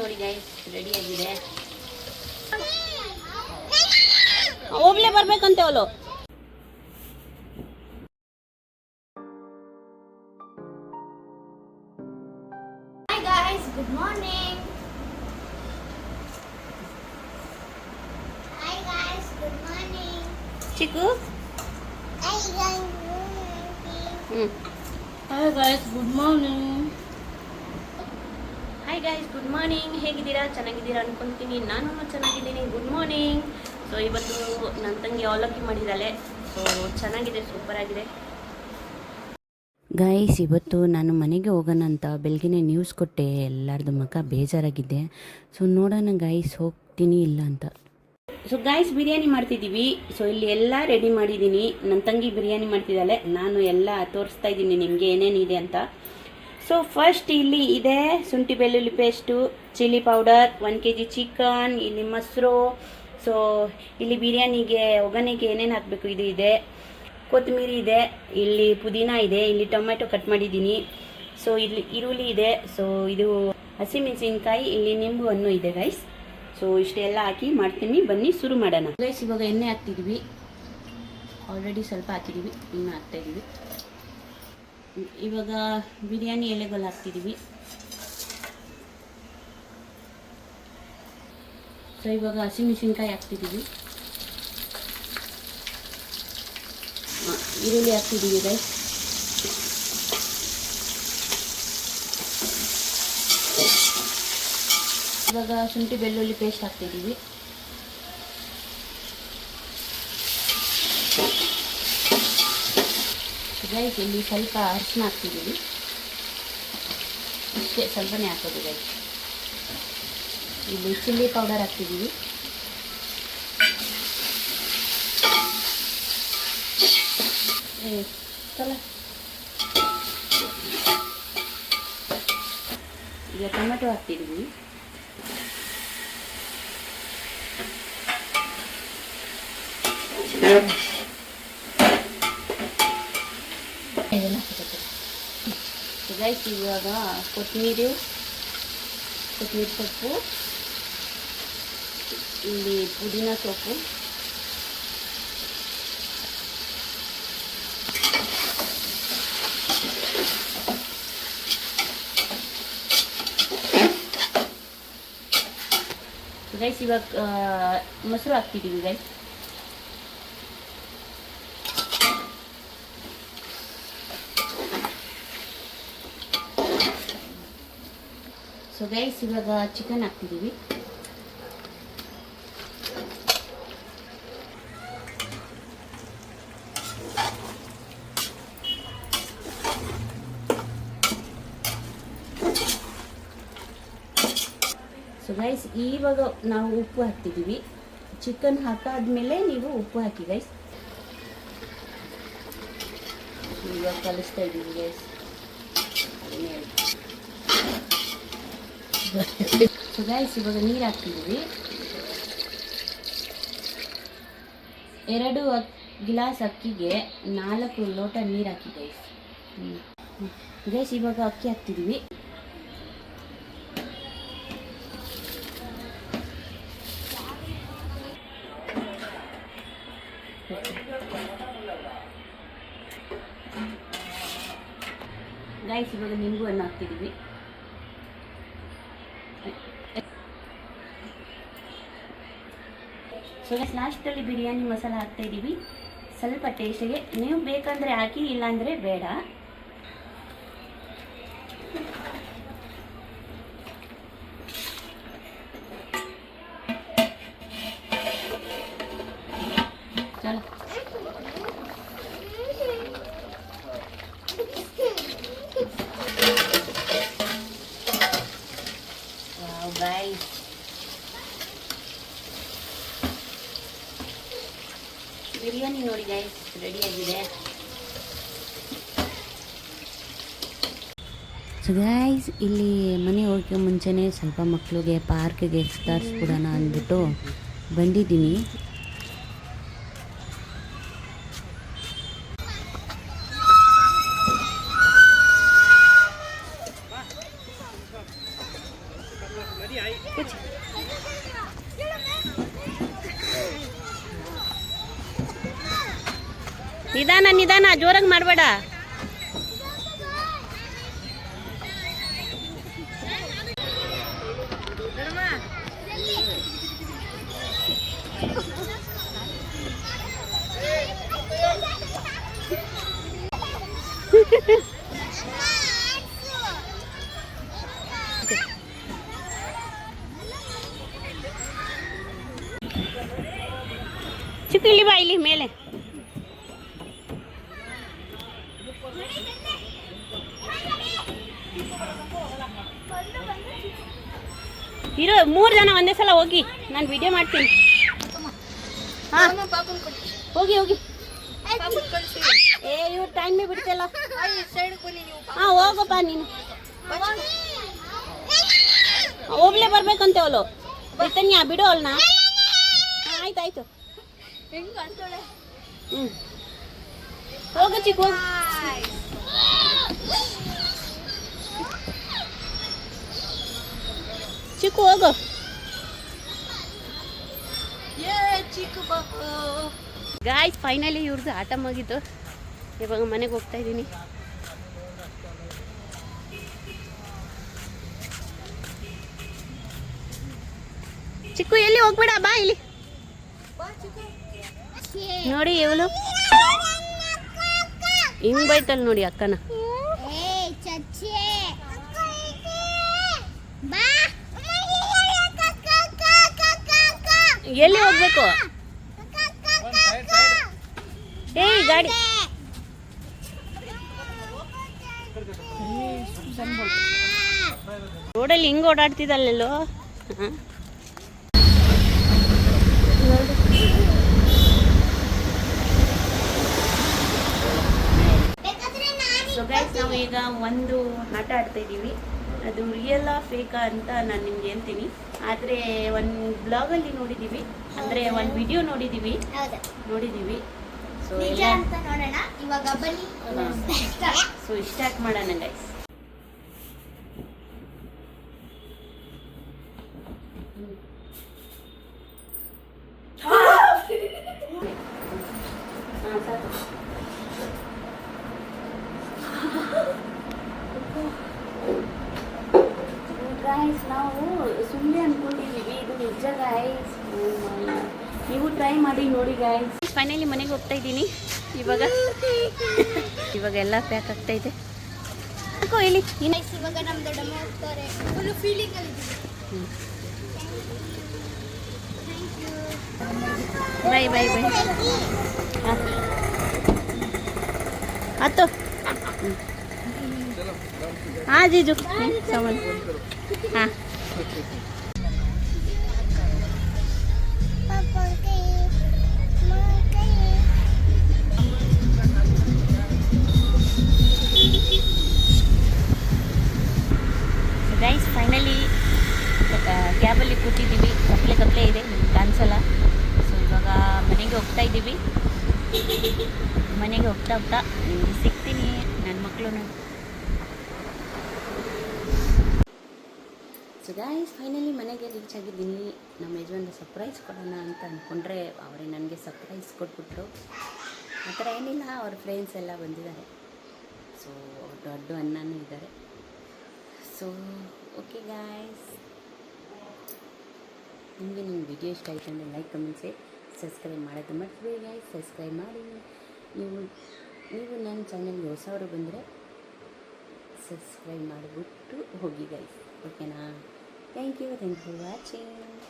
ನೋಡಿ guys ready ಆಗಿದೆ. ಹೋಗ್ಲೇ ಬರ್ಬೇಕಂತೆ ಅವಳು. Hi guys, good morning. Hi guys, good morning. ಚಿಕ್ಕು Hi guys, good morning. Hi guys good morning. Hi guys good morning. ಹೇಗಿದ್ದೀರಾ? ಚೆನ್ನಾಗಿದ್ದೀರಾ ಅನ್ಕೊಂತೀನಿ. ನಾನು ಚೆನ್ನಾಗಿದ್ದೀನಿ. Good morning. ಸೊ ಇವತ್ತು ನನ್ನ ತಂಗಿ ಅವಲಕ್ಕಿ ಮಾಡಿದ್ದಾಳೆ. ಸೊ ಚೆನ್ನಾಗಿದೆ, ಸೂಪರ್ ಆಗಿದೆ. ಗಾಯ್ಸ್, ಇವತ್ತು ನಾನು ಮನೆಗೆ ಹೋಗೋಣ ಅಂತ ಬೆಳಗ್ಗೆ ನ್ಯೂಸ್ ಕೊಟ್ಟೆ. ಎಲ್ಲರದ್ದು ಮುಖ ಬೇಜಾರಾಗಿದೆ. ಸೊ ನೋಡೋಣ ಗಾಯ್ಸ್, ಹೋಗ್ತೀನಿ ಇಲ್ಲ ಅಂತ. ಸೊ ಗಾಯ್ಸ್ ಬಿರಿಯಾನಿ ಮಾಡ್ತಿದ್ದೀವಿ. ಸೊ ಇಲ್ಲಿ ಎಲ್ಲ ರೆಡಿ ಮಾಡಿದ್ದೀನಿ. ನನ್ನ ತಂಗಿ ಬಿರಿಯಾನಿ ಮಾಡ್ತಿದ್ದಾಳೆ. ನಾನು ಎಲ್ಲ ತೋರಿಸ್ತಾ ಇದ್ದೀನಿ ನಿಮಗೆ ಏನೇನಿದೆ ಅಂತ. ಸೊ ಫಸ್ಟ್ ಇಲ್ಲಿ ಇದೆ ಶುಂಠಿ ಬೆಳ್ಳುಳ್ಳಿ paste, chilli powder, 1 kg chicken, ಇಲ್ಲಿ ಮೊಸರು. ಸೊ ಇಲ್ಲಿ ಬಿರಿಯಾನಿಗೆ ಒಗ್ಗರಣೆಗೆ ಏನೇನು ಹಾಕಬೇಕು ಇದು ಇದೆ. ಕೊತ್ತಂಬರಿ ಇದೆ, ಇಲ್ಲಿ ಪುದೀನ ಇದೆ, ಇಲ್ಲಿ ಟೊಮೆಟೊ ಕಟ್ ಮಾಡಿದ್ದೀನಿ. ಸೊ ಇಲ್ಲಿ ಈರುಳ್ಳಿ ಇದೆ. ಸೊ ಇದು ಹಸಿಮೆಣಸಿನ್ಕಾಯಿ, ಇಲ್ಲಿ ನಿಂಬು ಹಣ್ಣು ಇದೆ ಗೈಸ್. ಸೊ ಇಷ್ಟೆಲ್ಲ ಹಾಕಿ ಮಾಡ್ತೀನಿ. ಬನ್ನಿ ಶುರು ಮಾಡೋಣ ಗೈಸ್. ಇವಾಗ ಎಣ್ಣೆ ಹಾಕ್ತಿದ್ವಿ. ಆಲ್ರೆಡಿ ಸ್ವಲ್ಪ ಹಾಕಿದ್ದೀವಿ, ಇನ್ನು ಹಾಕ್ತಾಯಿದ್ದೀವಿ. ಇವಾಗ ಬಿರಿಯಾನಿ ಎಲೆಗಳು ಹಾಕ್ತಿದ್ದೀವಿ. ಸೊ ಇವಾಗ ಹಸಿಮೆಣಸಿನ್ಕಾಯಿ ಹಾಕ್ತಿದ್ದೀವಿ. ಈರುಳ್ಳಿ ಹಾಕ್ತಿದ್ದೀವಿ ಗೈಸ್. ಇವಾಗ ಶುಂಠಿ ಬೆಳ್ಳುಳ್ಳಿ ಪೇಸ್ಟ್ ಹಾಕ್ತಿದ್ದೀವಿ. ಗೈಸ್ ಇಲ್ಲಿ ಸ್ವಲ್ಪ ಅರಿಶಿನ ಹಾಕ್ತಿದ್ದೀವಿ. ಇಷ್ಟೇ, ಸ್ವಲ್ಪನೇ ಹಾಕೋದು ಗೈಸ್. ಇಲ್ಲಿ ಚಿಲ್ಲಿ ಪೌಡರ್ ಹಾಕ್ತಿದ್ದೀವಿ. ಈಗ ಟೊಮೆಟೊ ಹಾಕ್ತಿದ್ದೀವಿ. ಗೈಸ್ ಇವಾಗ ಕೊತ್ತಂಬರಿ ಸೊಪ್ಪು, ಇಲ್ಲಿ ಪುದೀನ ಸೊಪ್ಪು, ಗೈಸ್ ಇವಾಗ ಮೊಸರು ಹಾಕ್ತಿದ್ದೀವಿ ಗೈಸ್. ಸೊ ಗೈಸ್ ಇವಾಗ ಚಿಕನ್ ಹಾಕ್ತಿದ್ದೀವಿ. ಸೊ ಗೈಸ್ ಇವಾಗ ನಾವು ಉಪ್ಪು ಹಾಕ್ತಿದ್ದೀವಿ. ಚಿಕನ್ ಹಾಕಾದ್ಮೇಲೆ ನೀವು ಉಪ್ಪು ಹಾಕಿ ಗೈಸ್. ಇವಾಗ ಕಲಿಸ್ತಾ ಇದ್ದೀವಿ ಗೈಸ್. ಸೊ ಗೈಸ್ ಇವಾಗ ನೀರು ಹಾಕ್ತಿದ್ದೀವಿ. 2 ಗ್ಲಾಸ್ ಅಕ್ಕಿಗೆ 4 ಲೋಟ ನೀರು ಹಾಕಿ ಗೈಸ್. ಗೈಸ್ ಇವಾಗ ಅಕ್ಕಿ ಹಾಕ್ತಿದ್ದೀವಿ. ಗೈಸ್ ಇವಾಗ ನಿಂಬು ಹಣ್ಣು ಹಾಕ್ತಿದ್ದೀವಿ. ಸೊ ಲಾಸ್ಟಲ್ಲಿ ಬಿರಿಯಾನಿ ಮಸಾಲ ಹಾಕ್ತಾ ಇದ್ದೀವಿ ಸ್ವಲ್ಪ ಟೇಸ್ಟಿಗೆ. ನೀವು ಬೇಕಂದರೆ ಹಾಕಿ, ಇಲ್ಲಾಂದರೆ ಬೇಡ. ಚಲೋ ಗೈಸ್ ಬಿರಿಯಾನಿ ನೋಡಿ ಗೈಸ್ ರೆಡಿ ಆಗಿದೆ. ಸೊ ಗೈಸ್ ಇಲ್ಲಿ ಮನೆ ಹೋಗೋಕ್ಕೆ ಮುಂಚೆನೇ ಸ್ವಲ್ಪ ಮಕ್ಕಳಿಗೆ ಪಾರ್ಕ್ಗೆ ಸುತ್ತಾಡಿಸ್ಬಿಡೋಣ ಅಂದ್ಬಿಟ್ಟು ಬಂದಿದ್ದೀನಿ. ಕೂಚ್ ನಿಧಾನ ನಿಧಾನ ಜೋರಾಗಿ ಮಾಡಬೇಡ. ಚಿಕ್ಕು ಇಲ್ಲಿ ಬಾ, ಇಲ್ಲಿ ಮೇಲೆ ಇರೋ 3 ಜನ ಒಂದೇ ಸಲ ಹೋಗಿ, ನಾನು ವಿಡಿಯೋ ಮಾಡ್ತೀನಿ. ಹಾಂ ಹೋಗಿ ಹೋಗಿ. ಏ ಇವ್ರು ಟೈಮೇ ಬಿಡ್ತಲ್ಲ. ಹಾಂ ಹೋಗಪ್ಪ ನೀನು. ಹೋಗ್ಲೇ ಬರ್ಬೇಕಂತೆ ಅವಳು. ಚೈತನ್ಯ ಬಿಡು ಅವಳನ್ನ. ಆಯ್ತಾಯ್ತು. ಹ್ಞೂ ಹೋಗು ಚಿಕ್ಕ ಹೋಗು. ಚಿಕ್ಕು ಹೋಗು. ಗಾಯ್ಸ್ ಫೈನಲಿ ಇವ್ರದ್ದು ಆಟ ಮುಗೀತು. ಇವಾಗ ಮನೆಗೆ ಹೋಗ್ತಾ ಇದ್ದೀನಿ. ಚಿಕ್ಕು ಎಲ್ಲಿ ಹೋಗ್ಬೇಡ, ಬಾ ಇಲ್ಲಿ. ನೋಡಿ ಇವಳು ಹಿಂಗ್ ಬೈತಲ್ ನೋಡಿ ಅಕ್ಕನ. ಎಲ್ಲಿ ಹೋಗ್ಬೇಕು? ಏಯ್ ಗಾಡಿ ರೋಡಲ್ಲಿ ಹಿಂಗ್ ಓಡಾಡ್ತಿದ್ದಲ್ಲೆಲ್ಲೋ. ಸೊ ಗೈಸ್ ನಾವು ಈಗ ಒಂದು ಆಟ ಆಡ್ತಾ ಇದ್ದೀವಿ. ಅದು ರಿಯಲ್ ಫೇಕಾ ಅಂತ ನಾನು ನಿಮ್ಗೆ ಹೇಳ್ತೀನಿ. ಆದರೆ ಒಂದು ಬ್ಲಾಗಲ್ಲಿ ನೋಡಿದ್ದೀವಿ, ಅಂದರೆ ಒಂದು ವಿಡಿಯೋ ನೋಡಿದ್ದೀವಿ. ಸೊ ನಿಜ ಅಂತ ನೋಡೋಣ ಇವಾಗ ಬನ್ನಿ. ಸೊ ಸ್ಟಾರ್ಟ್ ಮಾಡೋಣ ಗೈಸ್. ಹಾಂ ಸಾಕು. ಗಾಯ್ಸ್ ನಾವು ಸುಮ್ಮನೆ ಅಂದ್ಕೊಂಡಿದ್ದೀವಿ, ಇದು ನಿಜ ಗಾಯ್ಸ್. ನೀವು ಟ್ರೈ ಮಾಡಿ ನೋಡಿ ಗಾಯ್ಸ್. ಫೈನಲಿ ಮನೆಗೆ ಹೋಗ್ತಾ ಇದ್ದೀನಿ. ಇವಾಗ ಎಲ್ಲ ಪ್ಯಾಕ್ ಆಗ್ತಾ ಇದೆ. ಇಲ್ಲಿ ಇವಾಗ ನಮ್ಮ ದೊಡ್ಡಮ್ಮ ಹೋಗ್ತಾರೆ. ಫುಲ್ ಫೀಲಿಂಗ್ ಅಲ್ಲಿ ಬೈ ಬೈ ಬೈ. ಹತ್ತು. ಹಾಂ ಜೀಜು ಸಾಮಾನು. ಹಾಂ ಗೈಸ್ ಫೈನಲಿ ಕ್ಯಾಬಲ್ಲಿ ಕೂತಿದ್ದೀವಿ. ಕತ್ಲೆ ಇದೆ, ಕಾಣಿಸಲ್ಲ. ಸೊ ಇವಾಗ ಮನೆಗೆ ಹೋಗ್ತಾ ಇದ್ದೀವಿ. ಮನೆಗೆ ಹೋಗ್ತಾ ನಿಮಗೆ ಸಿಗ್ತೀನಿ. ನನ್ನ ಮಕ್ಕಳು ಸೊ ಗಾಯ್ಸ್ ಫೈನಲಿ ಮನೆಗೆ ರೀಚ್ ಆಗಿದ್ದೀನಿ. ನಮ್ಮ ಯಜಮಾನ್ಗೆ ಸರ್ಪ್ರೈಸ್ ಕೊಡೋಣ ಅಂತ ಅಂದ್ಕೊಂಡ್ರೆ ಅವರೇ ನನಗೆ ಸರ್ಪ್ರೈಸ್ ಕೊಟ್ಬಿಟ್ರು. ಆ ಥರ ಏನಿಲ್ಲ, ಅವ್ರ ಫ್ರೆಂಡ್ಸ್ ಎಲ್ಲ ಬಂದಿದ್ದಾರೆ. ಸೊ ದೊಡ್ಡ ಅಣ್ಣನೂ ಇದ್ದಾರೆ. ಸೊ ಓಕೆ ಗಾಯ್ಸ್, ನಿಮಗೆ ನಿಮ್ಮ ವಿಡಿಯೋ ಇಷ್ಟ ಆಯಿತು ಅಂದರೆ ಲೈಕ್ ಕಮೆಂಟ್ ಶೇರ್ ಸಬ್ಸ್ಕ್ರೈಬ್ ಮಾಡೋದು ಮರ್ತ್ಬೇಡಿ ಗಾಯ್ಸ್. ಸಬ್ಸ್ಕ್ರೈಬ್ ಮಾಡಿ. ನೀವು ನನ್ನ ಚಾನಲ್ಗೆ ಹೊಸವರು ಬಂದರೆ ಸಬ್ಸ್ಕ್ರೈಬ್ ಮಾಡಿಬಿಟ್ಟು ಹೋಗಿ ಗಾಯ್ಸ್. ಓಕೆನಾ? Thank you for watching.